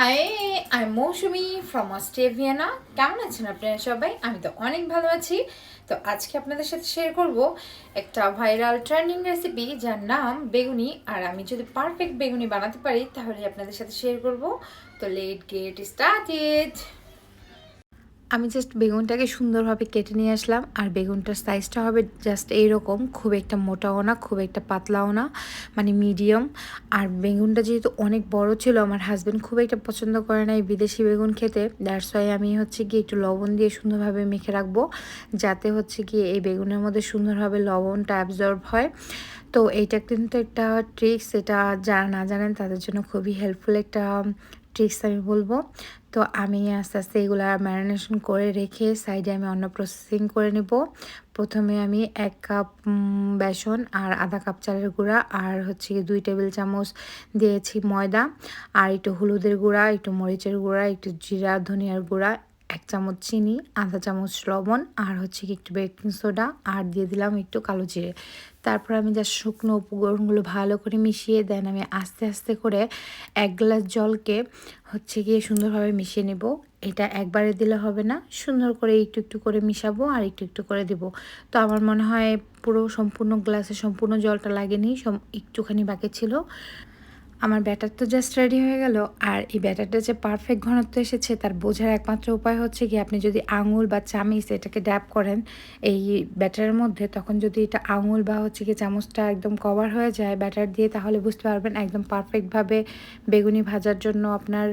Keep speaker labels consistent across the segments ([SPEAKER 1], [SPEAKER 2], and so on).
[SPEAKER 1] High, আমি মৌসুমি from Australia. কেমন আছেন আপনারা সবাই? আমি তো অনেক ভালো আছি। তো আজকে আপনাদের সাথে শেয়ার করব একটা ভাইরাল ট্রেন্ডিং রেসিপি যার নাম বেগুনি। আর আমি যদি পারফেক্ট বেগুনি বানাতে পারি তাহলে আপনাদের সাথে শেয়ার করব। তো লেট গেট স্টার্টেড। আমি জাস্ট বেগুনটাকে সুন্দরভাবে কেটে নিয়ে আসলাম। আর বেগুনটার সাইজটা হবে জাস্ট এইরকম, খুব একটা মোটাও না, খুব একটা পাতলাও না, মানে মিডিয়াম। আর বেগুনটা যেহেতু অনেক বড় ছিল, আমার হাজব্যান্ড খুব একটা পছন্দ করে না এই বিদেশি বেগুন খেতে। দ্যাটস ওয়াই আমি হচ্ছে কি একটু লবণ দিয়ে সুন্দরভাবে মেখে রাখবো, যাতে হচ্ছে কি এই বেগুনের মধ্যে সুন্দরভাবে লবণটা অ্যাবজর্ব হয়। তো এইটা কিন্তু একটা ট্রিক্স, এটা যারা না জানেন তাদের জন্য খুবই হেল্পফুল একটা ট্রিক্স আমি বলবো। তো আমি আস্তে আস্তে এগুলো ম্যারিনেশন করে রেখে সাইডে আমি অন্য প্রসেসিং করে নেব। প্রথমে আমি 1 কাপ বেসন আর আধা কাপ চালের গুঁড়া আর হচ্ছে 2 টেবিল চামচ দিয়েছি ময়দা, আর একটু হলুদের গুঁড়া, একটু মরিচের গুঁড়া, একটু জিরা ধনিয়ার গুঁড়া, 1 চামচ চিনি, আধা চামচ লবণ, আর হচ্ছে কি একটু বেকিং সোডা, আর দিয়ে দিলাম একটু কালো জিরে। তারপর আমি যা শুকনো উপকরণগুলো ভালো করে মিশিয়ে দেন আমি আস্তে আস্তে করে 1 গ্লাস জলকে হচ্ছে গিয়ে সুন্দরভাবে মিশিয়ে নেব। এটা একবারে দিলে হবে না, সুন্দর করে একটু একটু করে মিশাবো আর একটু একটু করে দেব। তো আমার মনে হয় পুরো সম্পূর্ণ গ্লাসে সম্পূর্ণ জলটা লাগেনি, একটুখানি বাকি ছিল। আমার ব্যাটার তো জাস্ট রেডি হয়ে গেল। আর এই ব্যাটারটা যে পারফেক্ট ঘনত্ব এসেছে তার বোঝার একমাত্র উপায় হচ্ছে কি, আপনি যদি আঙুল বা চামিচ এটাকে ড্যাব করেন এই ব্যাটারের মধ্যে, তখন যদি এটা আঙুল বা হচ্ছে কি চামচটা একদম কভার হয়ে যায় ব্যাটার দিয়ে, তাহলে বুঝতে পারবেন একদম পারফেক্টভাবে বেগুনি ভাজার জন্য আপনার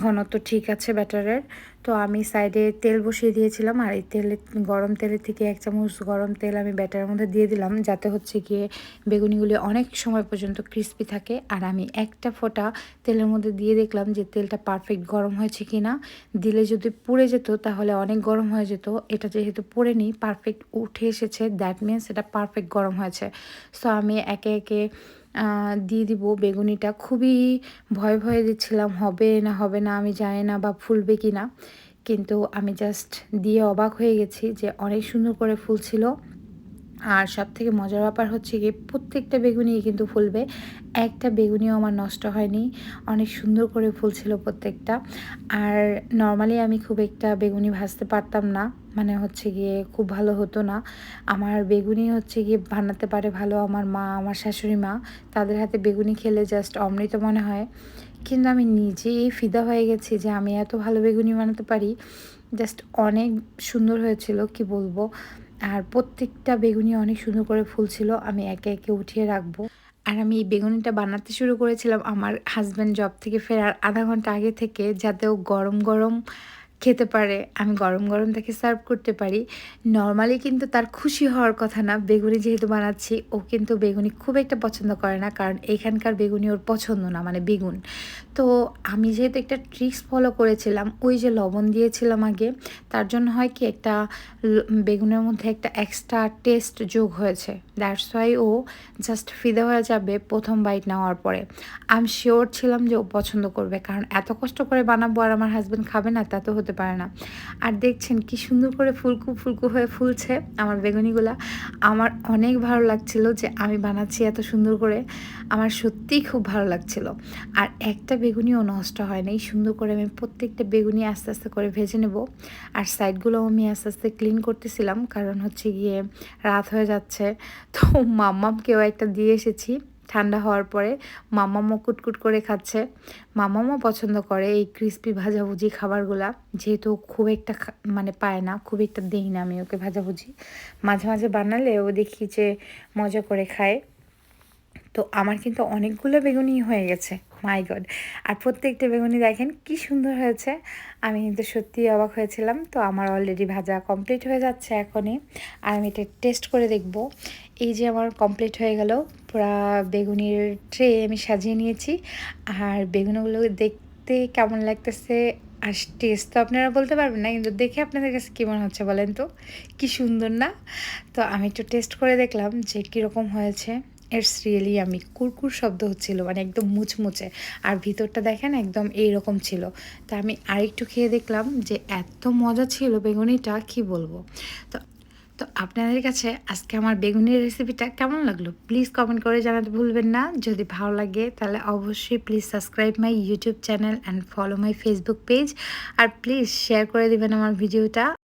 [SPEAKER 1] ঘনত্ব ঠিক আছে ব্যাটারের। তো আমি সাইডে তেল বসিয়ে দিয়েছিলাম, আর এই গরম তেলের থেকে 1 চামচ গরম তেল আমি ব্যাটারের মধ্যে দিয়ে দিলাম, যাতে হচ্ছে গিয়ে বেগুনিগুলি অনেক সময় পর্যন্ত ক্রিস্পি থাকে। আর আমি একটা ফোঁটা তেলের মধ্যে দিয়ে দেখলাম যে তেলটা পারফেক্ট গরম হয়েছে কি না। দিলে যদি পুড়ে যেত তাহলে অনেক গরম হয়ে যেত। এটা যেহেতু পুড়েনি, পারফেক্ট উঠে এসেছে, দ্যাট মিনস এটা পারফেক্ট গরম হয়েছে। সো আমি একে একে দিয়ে দিব বেগুনিটা। খুবই ভয় ভয়ে দিচ্ছিলাম হবে না হবে না, আমি জানি না বা ফুলবে কি না, কিন্তু আমি জাস্ট দিয়ে অবাক হয়ে গেছি যে অনেক সুন্দর করে ফুলছিল। আর সবথেকে মজার ব্যাপার হচ্ছে গিয়ে প্রত্যেকটা বেগুনি কিন্তু ফুলবে, একটা বেগুনিও আমার নষ্ট হয়নি, অনেক সুন্দর করে ফুলছিল প্রত্যেকটা। আর নর্মালি আমি খুব একটা বেগুনি ভাজতে পারতাম না, মানে হচ্ছে গিয়ে খুব ভালো হতো না। আমার বেগুনি হচ্ছে গিয়ে বানাতে পারে ভালো আমার মা, আমার শাশুড়ি মা, তাদের হাতে বেগুনি খেলে জাস্ট অমৃত মনে হয়। কিন্তু আমি নিজেই ফিদা হয়ে গেছি যে আমি এত ভালো বেগুনি বানাতে পারি। জাস্ট অনেক সুন্দর হয়েছিল, কি বলবো। আর প্রত্যেকটা বেগুনি অনেক সুন্দর করে ফুলছিল। আমি একে একে উঠিয়ে রাখবো। আর আমি এই বেগুনিটা বানাতে শুরু করেছিলাম আমার হাজব্যান্ড জব থেকে ফেরার আধা ঘন্টা আগে থেকে, যাতে ও গরম গরম খেতে পারে, আমি গরম গরম তাকে সার্ভ করতে পারি। নর্মালি কিন্তু তার খুশি হওয়ার কথা না, বেগুনি যেহেতু বানাচ্ছি। ও কিন্তু বেগুনি খুব একটা পছন্দ করে না, কারণ এখানকার বেগুনি ওর পছন্দ না, মানে বেগুন। তো আমি যেহেতু একটা ট্রিক্স ফলো করেছিলাম, ওই যে লবণ দিয়েছিলাম আগে, তার জন্য হয় কি একটা বেগুনের মধ্যে একটা এক্সট্রা টেস্ট যোগ হয়েছে। দ্যাটস ওয়াই ও জাস্ট ফিদে হয়ে যাবে প্রথম বাইট নেওয়ার পরে। আমি শিওর ছিলাম যে ও পছন্দ করবে, কারণ এত কষ্ট করে বানাবো আর আমার হাজব্যান্ড খাবে না, তা তো হতে পারে না। আর দেখছেন কি সুন্দর করে ফুলকু ফুলকু হয়ে ফুলছে আমার বেগুনিগুলা। আমার অনেক ভালো লাগছিল যে আমি বানাচ্ছি এত সুন্দর করে, আমার সত্যিই খুব ভালো লাগছিল। আর একটা বেগুনিও নষ্ট হয় না, এই সুন্দর করে আমি প্রত্যেকটা বেগুনি আস্তে আস্তে করে ভেজে নেব। আর সাইডগুলো আমি আস্তে আস্তে ক্লিন করতেছিলাম, কারণ হচ্ছে গিয়ে রাত হয়ে যাচ্ছে। তো মাম্মামকেও একটা দিয়ে এসেছি ঠান্ডা হওয়ার পরে। মাম্মামও কুটকুট করে খাচ্ছে। মাম্মামও পছন্দ করে এই ক্রিস্পি ভাজাভুজি খাবারগুলা, যেহেতু খুব একটা মানে পায় না, খুব একটা দেই না আমি ওকে ভাজাভুজি। মাঝে মাঝে বানালে ও দেখি যে মজা করে খায়। তো আমার কিন্তু অনেকগুলো বেগুনি হয়ে গেছে, মাই গড। আর প্রত্যেকটা বেগুনি দেখেন কি সুন্দর হয়েছে, আমি কিন্তু সত্যিই অবাক হয়েছিলাম। তো আমার অলরেডি ভাজা কমপ্লিট হয়ে যাচ্ছে এখনই। আর আমি এটা টেস্ট করে দেখব। এই যে আমার কমপ্লিট হয়ে গেল, পুরা বেগুনির ট্রে আমি সাজিয়ে নিয়েছি। আর বেগুনগুলো দেখতে কেমন লাগতেছে আর টেস্ট তো আপনারা বলতে পারবেন না, কিন্তু দেখে আপনাদের কাছে কী মনে হচ্ছে বলেন তো, কি সুন্দর না? তো আমি একটু টেস্ট করে দেখলাম যে কীরকম হয়েছে। ইটস রিয়েলি আমি কুরকুর শব্দ হচ্ছিল, মানে একদম মুচমুচে। আর ভিতরটা দেখেন একদম এইরকম ছিল। তা আমি আরেকটু খেয়ে দেখলাম যে এত মজা ছিল বেগুনিটা, কি বলবো। তো তো তো আপনাদের কাছে আজকে আমার বেগুনের রেসিপিটা কেমন লাগলো প্লিজ কমেন্ট করে জানাতে ভুলবেন না। যদি ভালো লাগে তাহলে অবশ্যই please subscribe my YouTube channel and follow my Facebook page. আর প্লিজ শেয়ার করে দিবেন আমার ভিডিওটা।